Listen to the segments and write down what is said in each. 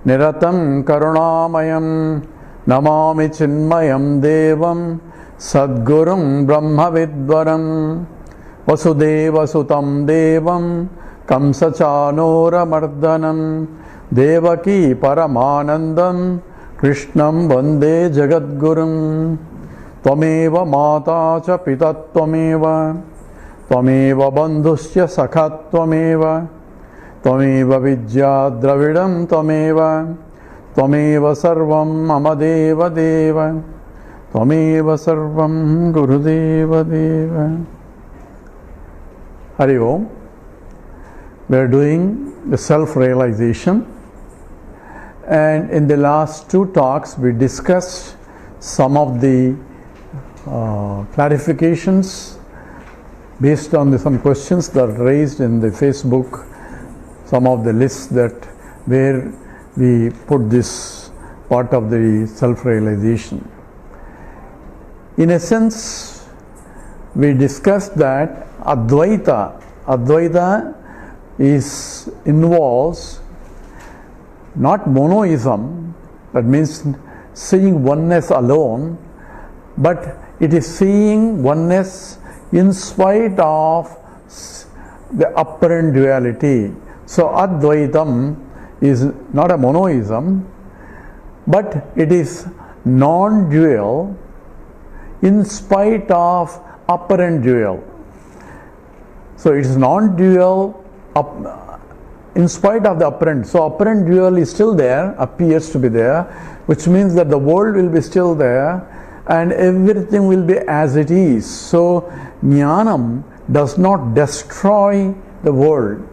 Niratam Karunamayam Namami Chinmayam Devam Sadgurum Brahmavidvaram Vasudeva Sutam Devam Kamsachanora Mardanam Devaki Paramanandam Krishnam Vande Jagadgurum Tvameva Mata Cha Pita Tvameva Tvameva Bandhusya Sakha Tvameva Tvameva Vidya Dravidam Tvameva Tvameva Sarvam Mama Deva Deva Tvameva Sarvam Gurudeva Deva. Hari Om. We are doing the self-realization, and in the last two talks we discussed some of the clarifications based on some questions that are raised in the Facebook, some of the lists that where we put this part of the self-realization. In essence, we discussed that Advaita involves not monoism, that means seeing oneness alone, but it is seeing oneness in spite of the apparent duality. So Advaitam is not a monoism, but it is non-dual in spite of apparent dual. So it is non-dual in spite of the apparent. So apparent dual is still there, appears to be there, which means that the world will be still there and everything will be as it is. So Jnanam does not destroy the world.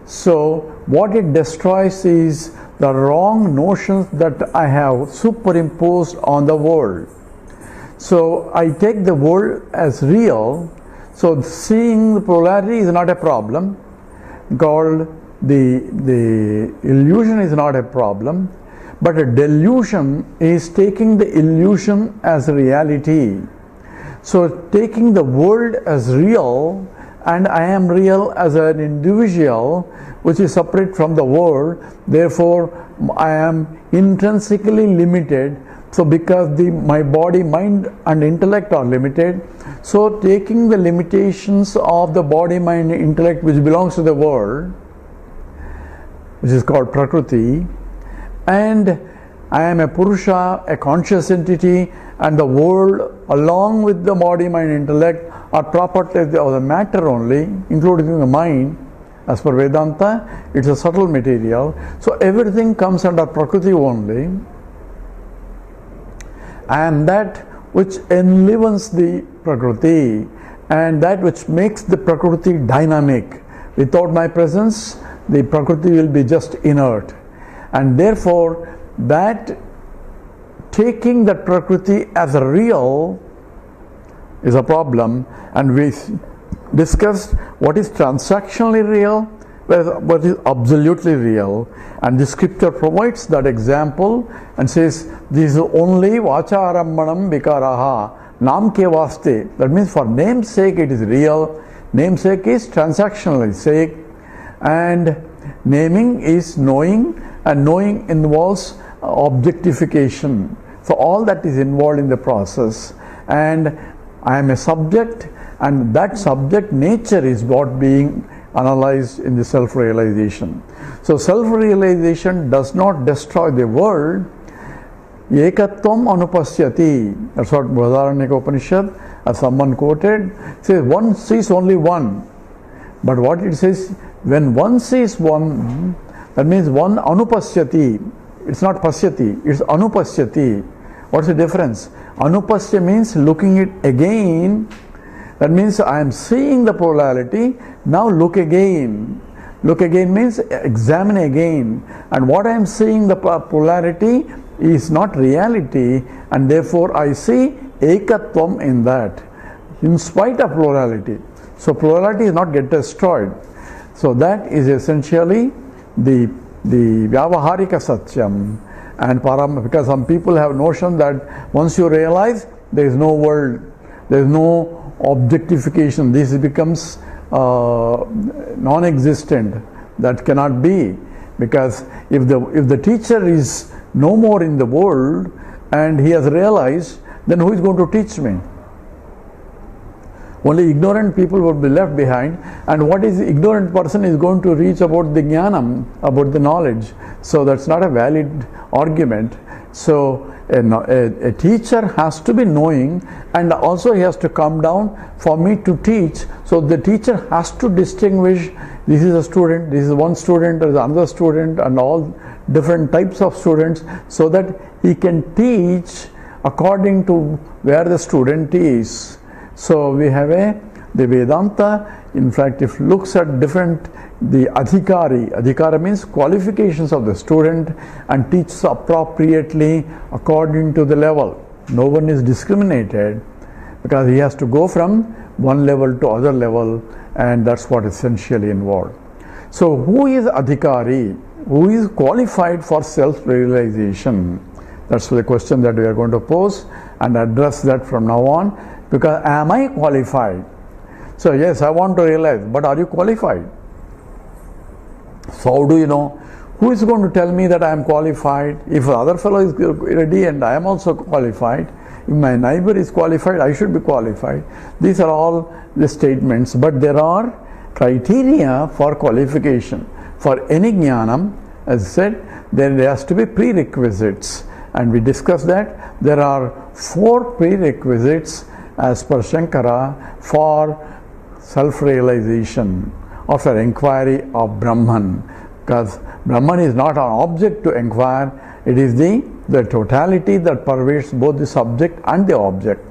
So what it destroys is the wrong notions that I have superimposed on the world. So I take the world as real. So seeing the polarity is not a problem, called the illusion is not a problem, but a delusion is taking the illusion as reality. So taking the world as real and I am real as an individual which is separate from the world, therefore I am intrinsically limited. So because my body, mind and intellect are limited, so taking the limitations of the body, mind, intellect which belongs to the world, which is called Prakriti, and I am a Purusha, a conscious entity, and the world along with the body, mind, intellect are properties of the matter only, including the mind. As per Vedanta, it's a subtle material. So everything comes under Prakriti only. And that which enlivens the Prakriti and that which makes the Prakriti dynamic. Without my presence, the Prakriti will be just inert. And therefore, that taking that Prakriti as a real is a problem. And we discussed what is transactionally real, what is absolutely real, and the scripture provides that example and says this is only vacharammanam vikaraha namke vaste. That means for name's sake it is real, namesake is transactional sake, and naming is knowing, and knowing involves objectification. So all that is involved in the process, and I am a subject, and that subject nature is what being analyzed in the self-realization. So self-realization does not destroy the world. Ekatvam anupasyati. That's what Brihadaranyaka Upanishad, as someone quoted, says one sees only one. But what it says, when one sees one, that means one anupasyati. It's not pasyati, it's anupasyati. What's the difference? Anupasya means looking it again. That means I am seeing the polarity, now look again. Look again means examine again. And what I am seeing, the polarity, is not reality, and therefore I see ekatvam in that, in spite of plurality. So plurality is not get destroyed. So that is essentially the vyavaharika satyam. And because some people have notion that once you realize there is no world, there is no objectification, this becomes non-existent, that cannot be. Because if the teacher is no more in the world and he has realized, then who is going to teach me? Only ignorant people will be left behind, and what is the ignorant person is going to reach about the jnanam, about the knowledge. So that's not a valid argument. So a teacher has to be knowing, and also he has to come down for me to teach. So the teacher has to distinguish, this is a student, this is one student, there is another student, and all different types of students, so that he can teach according to where the student is. So we have the Vedanta, in fact, if looks at the adhikara means qualifications of the student, and teaches appropriately according to the level. No one is discriminated, because he has to go from one level to other level, and that's what essentially involved. So who is adhikari? Who is qualified for self-realization? That's the question that we are going to pose and address that from now on. Because am I qualified? So yes, I want to realize, but are you qualified? So how do you know? Who is going to tell me that I am qualified? If the other fellow is ready and I am also qualified, if my neighbor is qualified, I should be qualified. These are all the statements, but there are criteria for qualification. For any jnanam, as I said, there has to be prerequisites, and we discussed that there are 4 prerequisites as per Shankara for self-realization or for inquiry of Brahman, because Brahman is not an object to inquire, it is the totality that pervades both the subject and the object.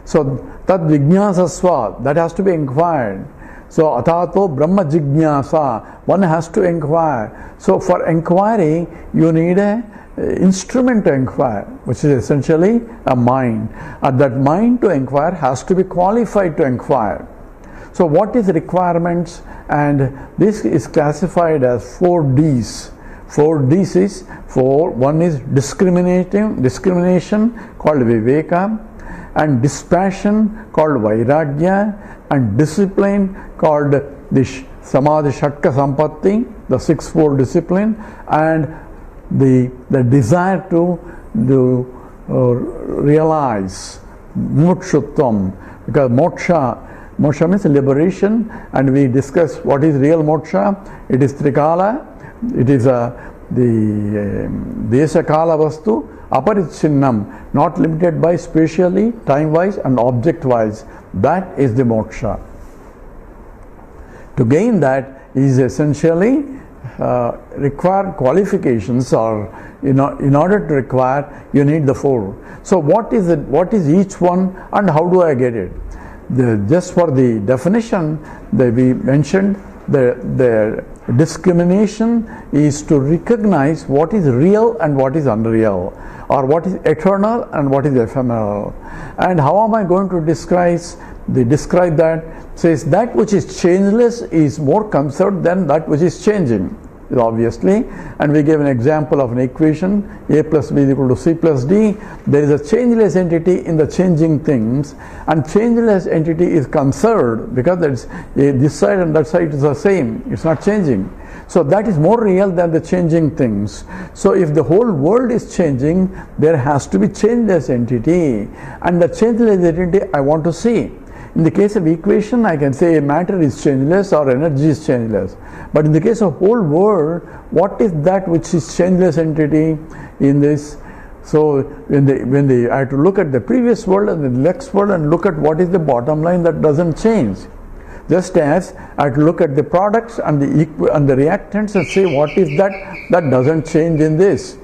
So tad vijñāsasva, that has to be inquired. So atato brahma jignyasa, one has to inquire. So for inquiry you need a instrument to inquire, which is essentially a mind, and that mind to inquire has to be qualified to inquire. So what is the requirements? And this is classified as 4 Ds. 4 Ds is 4. One is discrimination called viveka, and dispassion called vairagya, and discipline called the samadhi shatka sampatti, the 6-fold discipline, and the desire to realize mokshutvam, because moksha means liberation, and we discuss what is real moksha. It is trikala, it is the desha kala vastu aparichinnam, not limited by spatially, time wise and object wise. That is the moksha. To gain that is essentially required qualifications, or in order to require you need the 4. So what is each one, and how do I get it? Just for the definition that we mentioned, the discrimination is to recognize what is real and what is unreal, or what is eternal and what is ephemeral. And how am I going to describe that? Says that which is changeless is more concerned than that which is changing, obviously. And we gave an example of an equation, a plus b is equal to c plus d. There is a changeless entity in the changing things, and changeless entity is conserved because that's this side and that side is the same, it's not changing. So that is more real than the changing things. So if the whole world is changing, there has to be changeless entity, and the changeless entity I want to see. In the case of equation, I can say matter is changeless or energy is changeless. But in the case of whole world, what is that which is changeless entity in this? So when I have to look at the previous world and the next world and look at what is the bottom line that doesn't change. Just as I have to look at the products and the reactants and say what is that doesn't change in this.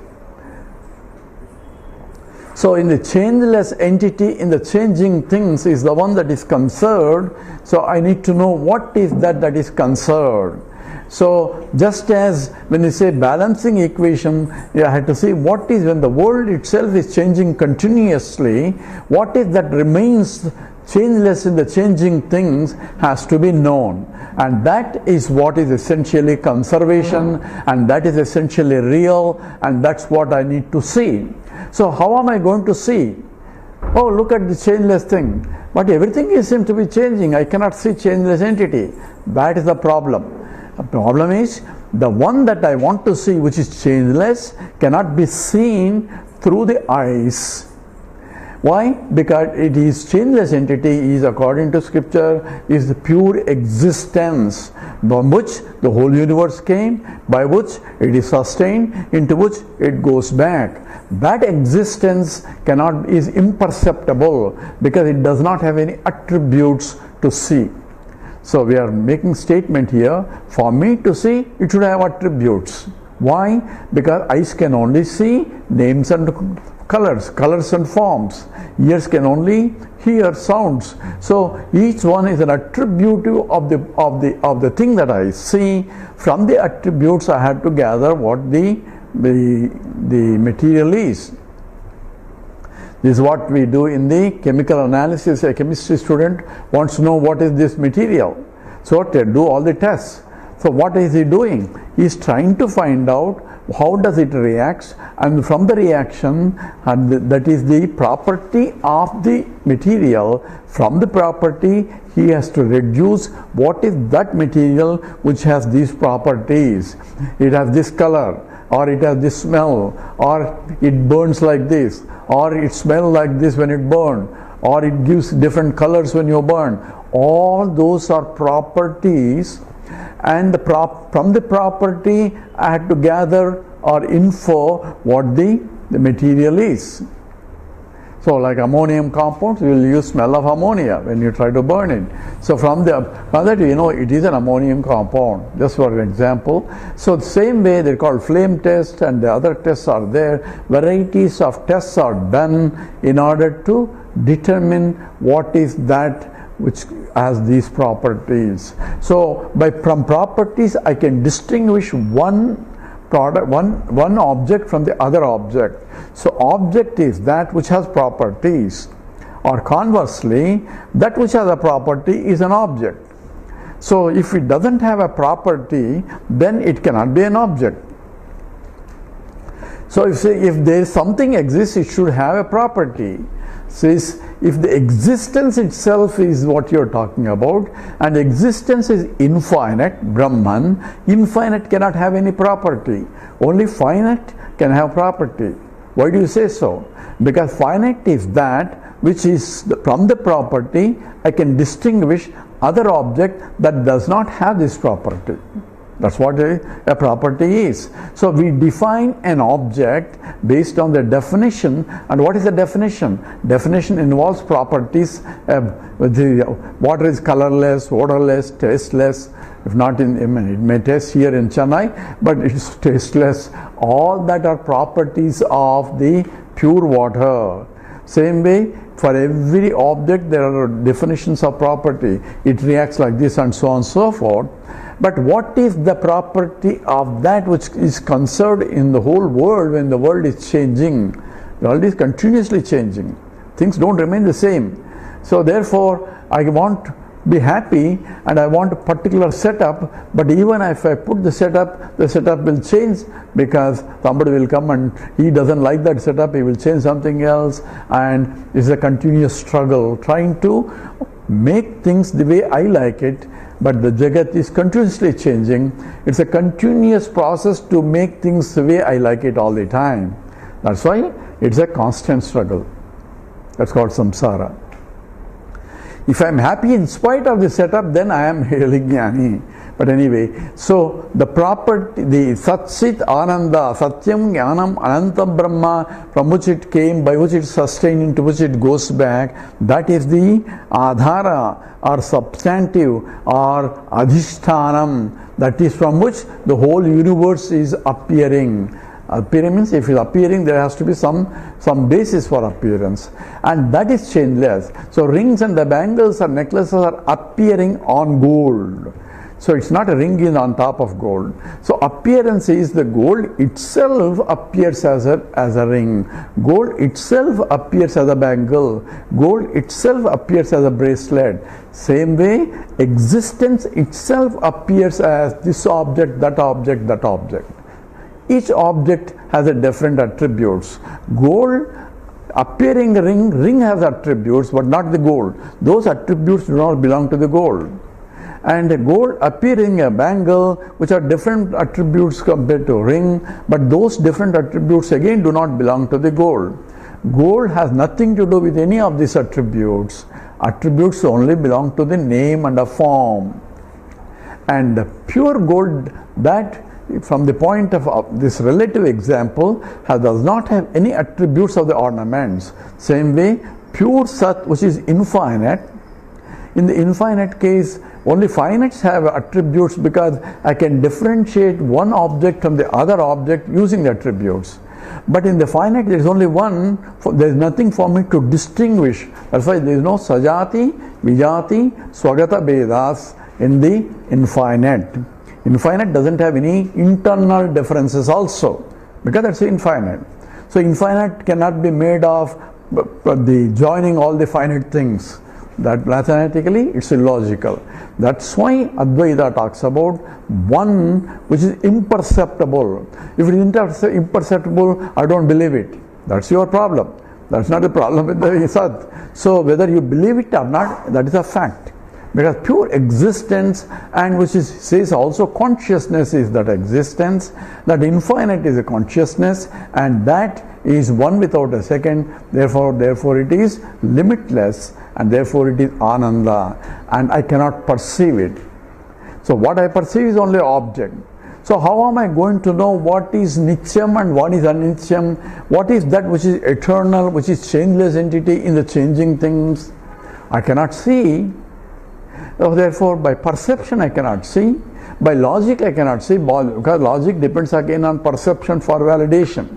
So in the changeless entity, in the changing things is the one that is conserved. So I need to know what is that is conserved. So just as when you say balancing equation, you have to see what is, when the world itself is changing continuously, what is that remains changeless in the changing things has to be known. And that is what is essentially conservation, and that is essentially real, and that's what I need to see. So how am I going to see? Oh, look at the changeless thing. But everything seems to be changing. I cannot see changeless entity. That is the problem. The problem is the one that I want to see, which is changeless, cannot be seen through the eyes. Why? Because it is changeless entity, is according to scripture, is the pure existence from which the whole universe came, by which it is sustained, into which it goes back. That existence is imperceptible because it does not have any attributes to see. So we are making statement here, for me to see, it should have attributes. Why? Because eyes can only see names and colors and forms. Ears can only hear sounds. So each one is an attribute of the thing that I see. From the attributes I have to gather what the material is. This is what we do in the chemical analysis. A chemistry student wants to know what is this material. So they do all the tests. So what is he doing? He is trying to find out how does it react, and from the reaction, and that is the property of the material, from the property he has to reduce what is that material which has these properties. It has this color, or it has this smell, or it burns like this, or it smells like this when it burns, or it gives different colors when you burn. All those are properties, and from the property I had to gather or infer what the material is. So like ammonium compounds, you will use smell of ammonia when you try to burn it. So from that you know it is an ammonium compound, just for an example. So the same way they're called flame tests, and the other tests are there. Varieties of tests are done in order to determine what is that which has these properties. So from properties I can distinguish one object from the other object. So object is that which has properties, or conversely, that which has a property is an object. So if it doesn't have a property, then it cannot be an object. So if there is something exists, it should have a property. So if the existence itself is what you're talking about, and existence is infinite, Brahman, infinite cannot have any property. Only finite can have property. Why do you say so? Because finite is that which is from the property I can distinguish other object that does not have this property. That's what a property is. So we define an object based on the definition. And what is the definition? Definition involves properties. Water is colorless, odorless, tasteless. If not it may taste here in Chennai, but it is tasteless. All that are properties of the pure water. Same way, for every object there are definitions of property. It reacts like this and so on and so forth. But what is the property of that which is conserved in the whole world when the world is changing? The world is continuously changing. Things don't remain the same. So therefore, I want to be happy and I want a particular setup, but even if I put the setup will change because somebody will come and he doesn't like that setup, he will change something else, and it's a continuous struggle trying to make things the way I like it. But the Jagat is continuously changing. It's a continuous process to make things the way I like it all the time. That's why it's a constant struggle. That's called samsara. If I am happy in spite of the setup, then I am really jnani. But anyway, so the property, the Satchit Ananda, Satyam Jnanam Anantam Brahma, from which it came, by which it is sustained, into which it goes back, that is the Adhara or substantive or Adhishthanam, that is from which the whole universe is appearing. Appearing means if it is appearing, there has to be some basis for appearance, and that is changeless. So rings and the bangles or necklaces are appearing on gold. So it's not a ring is on top of gold. So appearance is the gold itself appears as a ring. Gold itself appears as a bangle. Gold itself appears as a bracelet. Same way, existence itself appears as this object, that object, that object. Each object has a different attributes. Gold appearing ring has attributes, but not the gold. Those attributes do not belong to the gold. and a gold appearing a bangle, which are different attributes compared to ring, but those different attributes again do not belong to the gold. Gold has nothing to do with any of these attributes. Attributes only belong to the name and a form. And the pure gold, that from the point of this relative example, does not have any attributes of the ornaments. Same way, pure Sat, which is infinite, in the infinite case, only finites have attributes because I can differentiate one object from the other object using the attributes. But in the finite, there is only one, there is nothing for me to distinguish. That's why there is no Sajati, Vijati, Swagata Vedas in the infinite. Infinite doesn't have any internal differences also, because that's infinite. So infinite cannot be made of the joining all the finite things. That mathematically it's illogical. That's why Advaita talks about one which is imperceptible. If it is imperceptible, I don't believe it. That's your problem. That's not the problem with the Sat. So whether you believe it or not, that is a fact. Because pure existence, and which is, says also consciousness is that existence, that infinite is a consciousness, and that is one without a second. Therefore it is limitless, and therefore it is Ananda, and I cannot perceive it. So what I perceive is only object. So how am I going to know what is Nityam and what is Anityam? What is that which is eternal, which is changeless entity in the changing things? I cannot see. So therefore by perception I cannot see. By logic I cannot see, because logic depends again on perception for validation.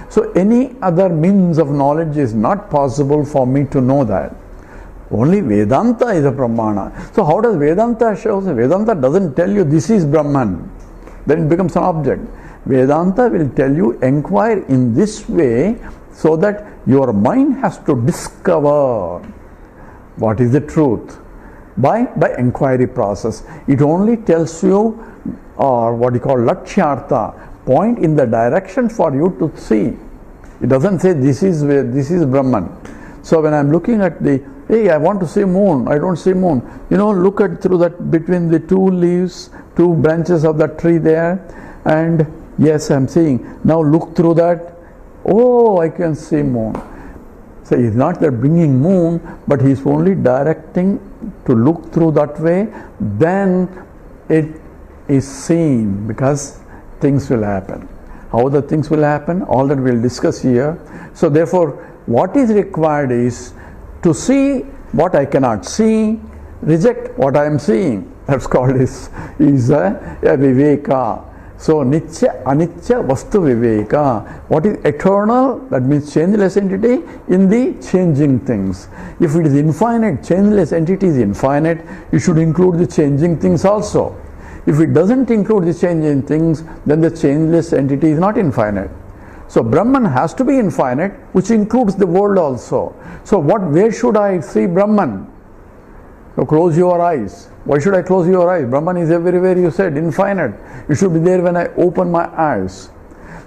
So any other means of knowledge is not possible for me to know that. Only Vedanta is a Brahmana. So how does Vedanta show? Vedanta doesn't tell you this is Brahman. Then it becomes an object. Vedanta will tell you inquire in this way so that your mind has to discover what is the truth by inquiry process. It only tells you, or what you call Lakshyartha, point in the direction for you to see. It doesn't say this is Brahman. So when I'm looking at hey, I want to see moon, I don't see moon. Look at through that, between the two leaves, two branches of that tree there, and yes, I'm seeing. Now look through that. Oh, I can see moon. So he's not there bringing moon, but he's only directing to look through that way. Then it is seen, because things will happen. How the things will happen, all that we'll discuss here. So therefore, what is required is to see what I cannot see, reject what I am seeing. That's called is a viveka. So nitya, anitya, vastu viveka. What is eternal? That means changeless entity in the changing things. If it is infinite, changeless entity is infinite, it should include the changing things also. If it doesn't include the changing things, then the changeless entity is not infinite. So Brahman has to be infinite, which includes the world also. So where should I see Brahman? So close your eyes. Why should I close your eyes? Brahman is everywhere, you said, infinite. It should be there when I open my eyes.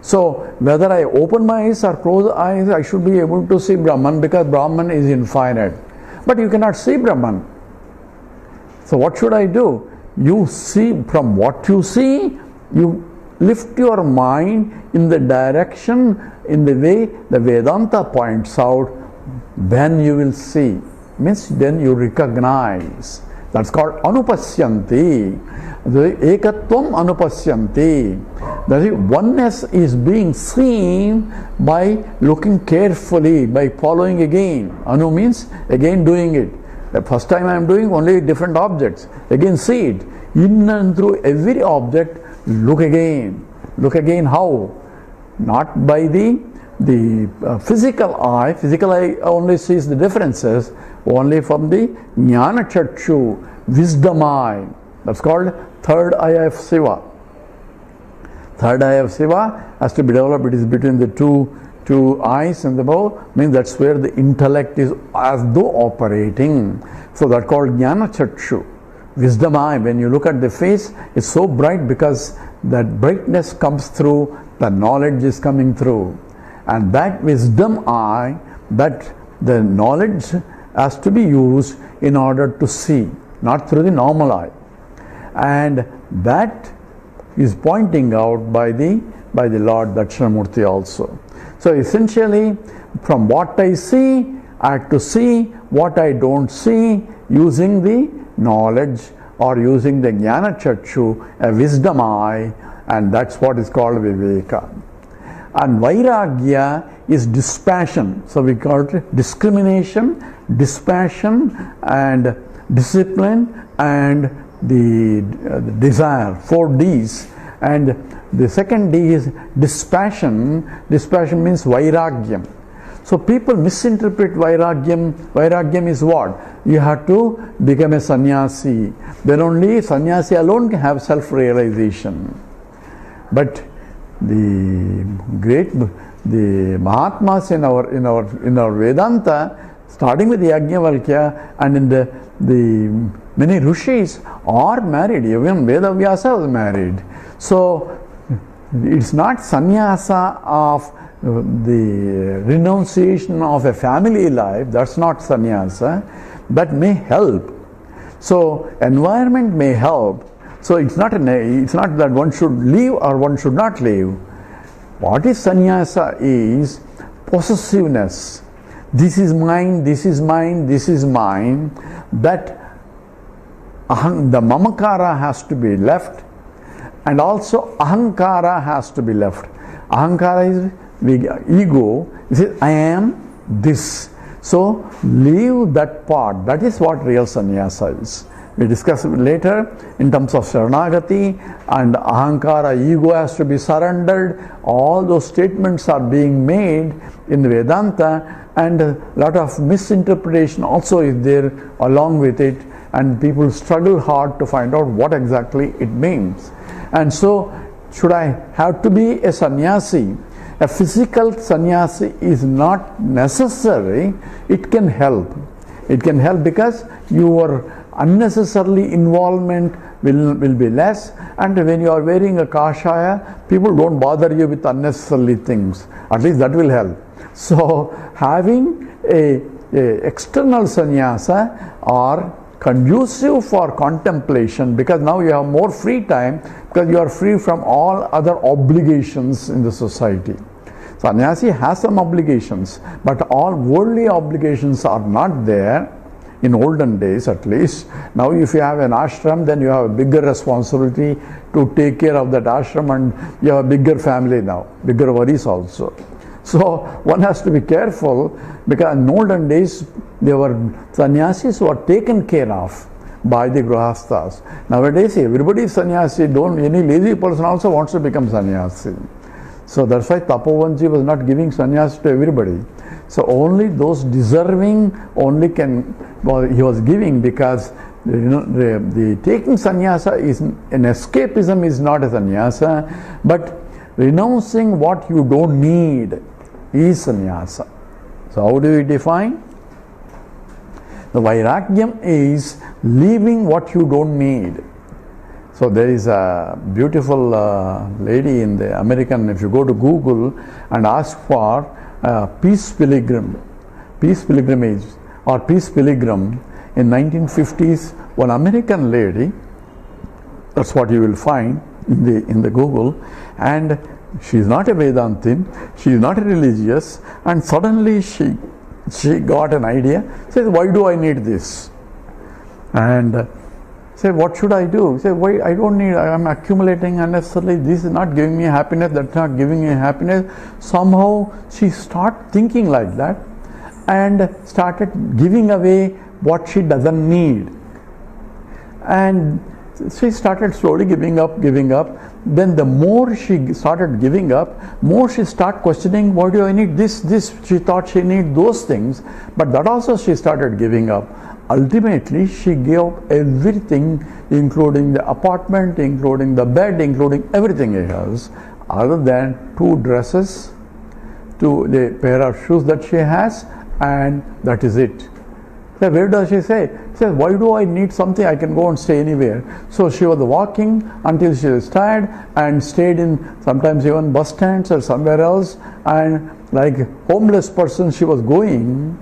So whether I open my eyes or close eyes, I should be able to see Brahman, because Brahman is infinite. But you cannot see Brahman. So what should I do? You see, from what you see, you lift your mind in the direction, in the way the Vedanta points out, then you will see. Means then you recognize. That's called anupasyanti. The ekatvam anupasyanti. That is, oneness is being seen by looking carefully, by following again. Anu means again doing it. The first time I am doing only different objects. Again see it. In and through every object, look again. Look again how? Not by the physical eye. Physical eye only sees the differences. Only from the jnana chakshu, wisdom eye. That's called third eye of Shiva. Third eye of Shiva has to be developed. It is between the two eyes and the bow. Means that's where the intellect is as though operating. So that's called jnana chakshu. Wisdom eye, when you look at the face, it's so bright because that brightness comes through, the knowledge is coming through. And that wisdom eye, that the knowledge has to be used in order to see, not through the normal eye. and that is pointing out by the Lord Dakshinamurti also. So essentially, from what I see, I have to see what I don't see using the knowledge or using the Jnana Chakshu, a wisdom eye, and that's what is called Viveka. And Vairagya is dispassion. So we call it discrimination, dispassion, and discipline, and the desire, 4 Ds. And the second D is dispassion. Dispassion means Vairagyam. So people misinterpret Vairagyam. Vairagyam is what? You have to become a sannyasi. Then only sannyasi alone can have self-realization. But the Mahatmas in our Vedanta, starting with the Yajnavalkya and in the many rishis are married. Even Vedavyasa was married. So it's not sannyasa of the renunciation of a family life. That's not sannyasa. That may help. So environment may help. So it's not that one should leave or one should not leave. What is sannyasa is possessiveness. This is mine, this is mine, this is mine. That the mamakara has to be left, and also ahankara has to be left. Ahankara is ego. It says, I am this. So leave that part. That is what real sannyasa is. We discuss it later in terms of Sharanagati and Ahankara, ego has to be surrendered. All those statements are being made in the Vedanta, and a lot of misinterpretation also is there along with it, and people struggle hard to find out what exactly it means. And so, should I have to be a sannyasi? A physical sannyasi is not necessary. It can help. It can help because your unnecessarily involvement will be less, and when you are wearing a kashaya, people don't bother you with unnecessary things. At least that will help. So having a external sannyasa are conducive for contemplation, because now you have more free time, because you are free from all other obligations in the society. Sannyasi has some obligations, but all worldly obligations are not there. In olden days at least. Now if you have an ashram, then you have a bigger responsibility to take care of that ashram, and you have a bigger family now, bigger worries also. So one has to be careful, because in olden days there were sannyasis who were taken care of by the grahasthas. Nowadays everybody is sannyasi. Any lazy person also wants to become sannyasi. So that's why Tapovanji was not giving sannyas to everybody. So only those deserving only he was giving, because the taking sannyasa is an escapism, is not a sannyasa, but renouncing what you don't need is sannyasa. So how do we define? The Vairagyam is leaving what you don't need. So there is a beautiful lady in the American, if you go to Google and ask for peace pilgrimage or peace pilgrim in 1950s, one American lady, that's what you will find in the Google, and she is not a Vedantin, she is not a religious, and suddenly she got an idea, says, why do I need this? And say, what should I do? Say, why I don't need, I am accumulating unnecessarily, this is not giving me happiness, that's not giving me happiness. Somehow she started thinking like that and started giving away what she doesn't need. And she started slowly giving up. Then the more she started giving up, more she started questioning, why do I need this? She thought she need those things, but that also she started giving up. Ultimately, she gave up everything, including the apartment, including the bed, including everything else, other than 2 dresses, the pair of shoes that she has, and that is it. So where does she say? She says, why do I need something? I can go and stay anywhere. So she was walking until she was tired and stayed in sometimes even bus stands or somewhere else, and like homeless person she was going.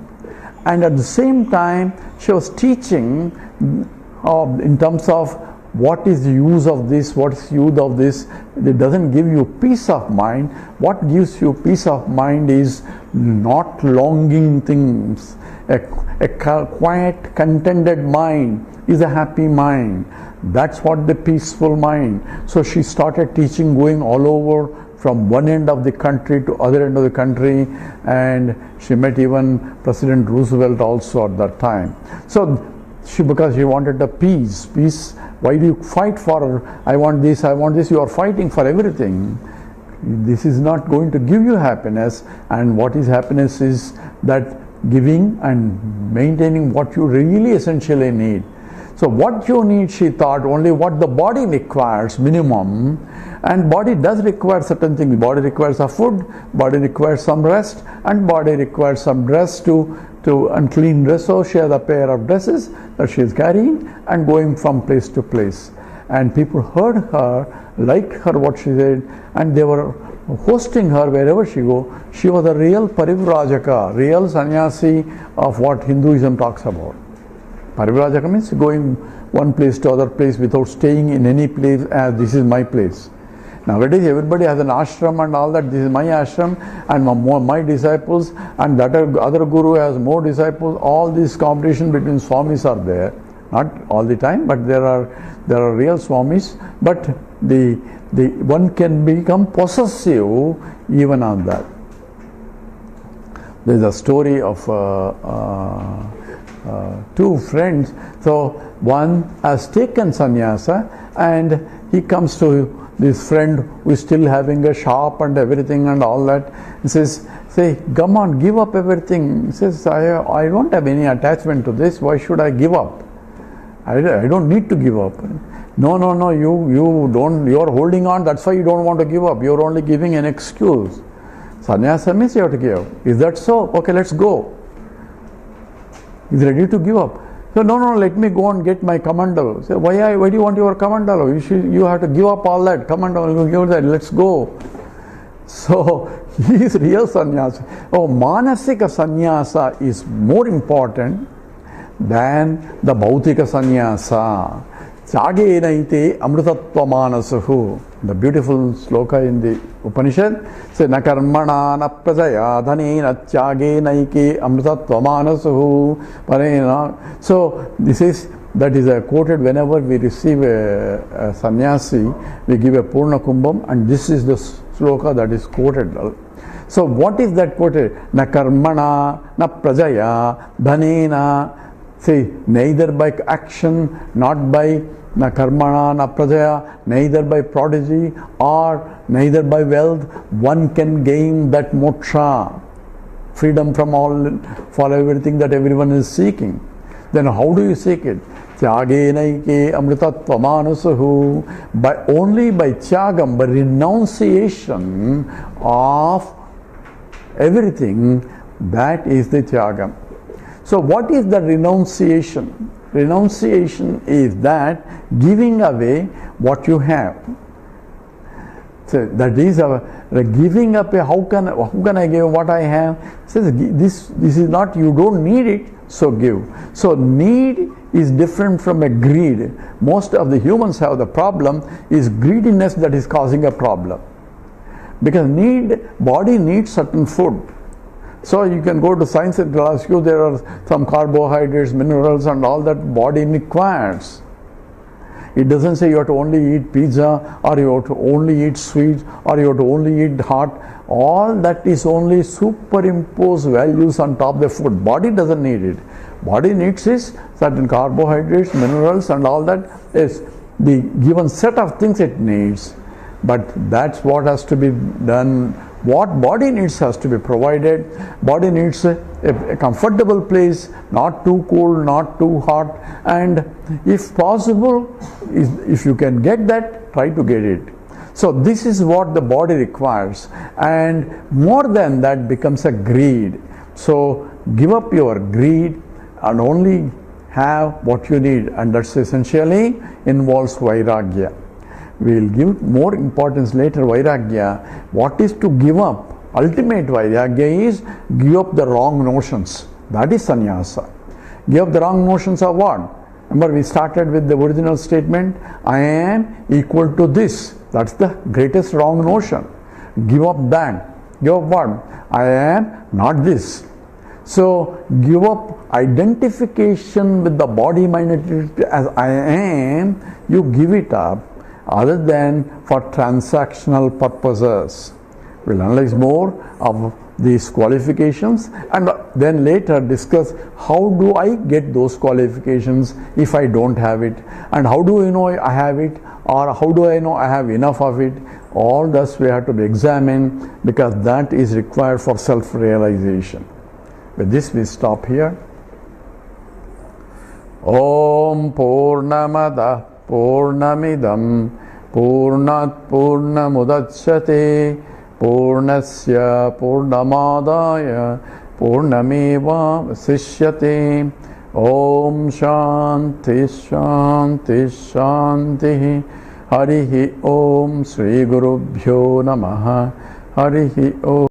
And at the same time, she was teaching in terms of what is the use of this, what is the use of this. It doesn't give you peace of mind. What gives you peace of mind is not longing things. A quiet, contented mind is a happy mind. That's what the peaceful mind. So she started teaching, going all over, from one end of the country to other end of the country, and she met even President Roosevelt also at that time. So because she wanted the peace. Why do you fight for, I want this, you are fighting for everything. This is not going to give you happiness, and what is happiness is that giving and maintaining what you really essentially need. So what you need, she thought, only what the body requires, minimum, and body does require certain things. Body requires a food, body requires some rest, and body requires some dress to unclean dress. So she has a pair of dresses that she is carrying and going from place to place. And people heard her, liked her what she said, and they were hosting her wherever she go. She was a real parivrajaka, real sannyasi of what Hinduism talks about. Parivrajaka means going one place to other place without staying in any place as this is my place. Nowadays everybody has an ashram and all that. This is my ashram and my disciples, and that other guru has more disciples. All these competition between swamis are there. Not all the time, but there are real swamis. But the one can become possessive even on that. There is a story of two friends. So one has taken sannyasa and he comes to this friend who is still having a shop and everything and all that. He says, come on, give up everything. He says, I don't have any attachment to this. Why should I give up? I don't need to give up. No, you don't. You are holding on. That's why you don't want to give up. You are only giving an excuse. Sannyasa means you have to give. Is that so? Okay, let's go. He's ready to give up. So no, let me go and get my kamandalo. Say, why do you want your kamandalo? You have to give up all that. Kamandalo, give that. Let's go. So he is real sannyasa. Oh, manasika sannyasa is more important than the bhautika sannyasa. Chagena amrutatva manasahu. The beautiful sloka in the Upanishad says, na karmana na prajaya dhanena chagena amrutatva manasahu parena. So that is quoted whenever we receive a sannyasi, we give a purna kumbham, and this is the sloka that is quoted. So what is that quoted? Na karmana na prajaya dhanena. Say, neither by action, not by na karmana na prajaya, neither by prodigy or neither by wealth, one can gain that moksha, freedom from all, for everything that everyone is seeking. Then how do you seek it? Tyagenaike amritatva manasahu. Only by tyagam, by renunciation of everything, that is the tyagam. So what is the renunciation? Renunciation is that giving away what you have. So that is giving up. How can I give what I have? Says this is not, you don't need it, so give. So need is different from a greed. Most of the humans have the problem is greediness that is causing a problem. Because body needs certain food. So you can go to science and they'll ask you, there are some carbohydrates, minerals and all that body requires. It doesn't say you have to only eat pizza, or you have to only eat sweets, or you have to only eat hot. All that is only superimposed values on top of the food. Body doesn't need it. Body needs is certain carbohydrates, minerals and all that is the given set of things it needs. But that's what has to be done. What body needs has to be provided. Body needs a comfortable place, not too cold, not too hot, and if possible, if you can get that, try to get it. So this is what the body requires, and more than that becomes a greed. So give up your greed and only have what you need, and that's essentially involves vairagya. We will give more importance later, vairagya. What is to give up? Ultimate vairagya is give up the wrong notions. That is sannyasa. Give up the wrong notions of what? Remember, we started with the original statement, I am equal to this. That's the greatest wrong notion. Give up that. Give up what? I am not this. So give up identification with the body, mind, entity as I am. You give it up, other than for transactional purposes. We'll analyze more of these qualifications and then later discuss how do I get those qualifications if I don't have it, and how do I know I have it, or how do I know I have enough of it. All this we have to be examined, because that is required for self-realization. With this we stop here. Om Purnamada Purnamidam Purnat Purnamudachyate Purnasya Purnamadaya Purnameva Vasishyate. Om Shanti Shanti Shanti. Harihi Om Sri Gurubhyo Namaha. Harihi Om.